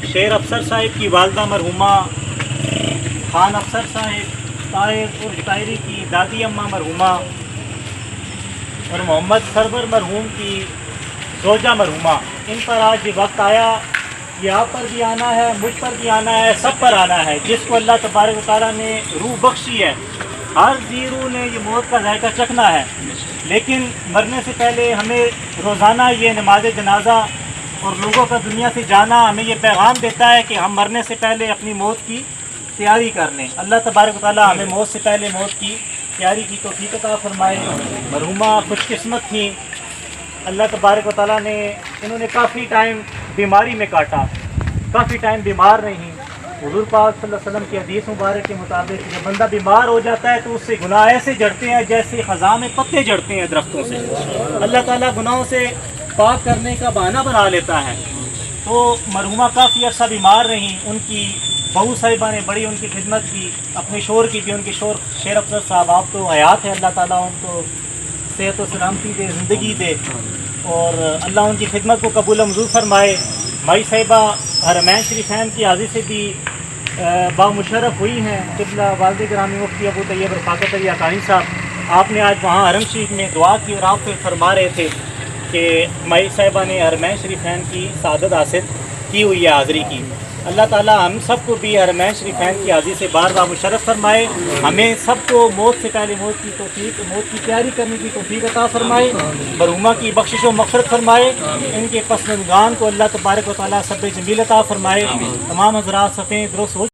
شیر افسر صاحب کی والدہ مرحومہ خان افسر صاحب، طاہر اور طاہری کی دادی اماں مرحومہ، اور محمد سرور مرحوم کی زوجہ مرحومہ، ان پر آج یہ وقت آیا کہ آپ پر بھی آنا ہے، مجھ پر بھی آنا ہے، سب پر آنا ہے۔ جس کو اللہ تبارک و تعالیٰ نے روح بخشی ہے، ہر ذی روح نے یہ موت کا ذائقہ چکھنا ہے، لیکن مرنے سے پہلے ہمیں روزانہ یہ نماز جنازہ اور لوگوں کا دنیا سے جانا ہمیں یہ پیغام دیتا ہے کہ ہم مرنے سے پہلے اپنی موت کی تیاری کر لیں۔ اللہ تبارک و تعالیٰ ہمیں موت سے پہلے موت کی تیاری کی توفیق عطا فرمائے۔ مرحومہ خوش قسمت تھیں، اللہ تبارک و تعالیٰ نے انہوں نے کافی ٹائم بیماری میں کاٹا، کافی ٹائم بیمار رہیں۔ حضور پاک صلی اللہ علیہ وسلم کی حدیث مبارک کے مطابق جب بندہ بیمار ہو جاتا ہے تو اس سے گناہ ایسے جڑتے ہیں جیسے خزاں میں پتے جڑتے ہیں درختوں سے۔ اللہ تعالیٰ گناہوں سے پاک کرنے کا بہانہ بنا لیتا ہے۔ تو مرحومہ کافی عرصہ بیمار رہیں، ان کی بہو صاحبہ نے بڑی ان کی خدمت کی، اپنے شور کی بھی، ان کے شور شیر افسر صاحب آپ تو حیات ہے، اللہ تعالیٰ ان کو صحت و سلامتی دے، زندگی دے، اور اللہ ان کی خدمت کو قبول و منظور فرمائے۔ مائی صاحبہ حرمین شریفین کی حاضری سے بھی بامشرف ہوئی ہیں، قبلہ والد گرامی مفتی ابو طیب رفاقت علی حقانی صاحب، آپ نے آج وہاں حرم شریف میں دعا کی اور آپ پھر فرما رہے تھے کہ مائی صاحبہ نے حرمین شریفین کی سعادت حاصل کی ہوئی ہے حاضری کی۔ اللہ تعالیٰ ہم سب کو بھی حرمین شریفین کی حاضری سے بار بار مشرف فرمائے، ہمیں سب کو موت سے پہلے موت کی توفیق، موت کی تیاری کرنے کی توفیق عطا فرمائے، مرحومہ کی بخشش و مغفرت فرمائے، ان کے پسماندگان کو اللہ تبارک و تعالیٰ سب جمیل عطا فرمائے۔ تمام حضرات صفیں درست ہو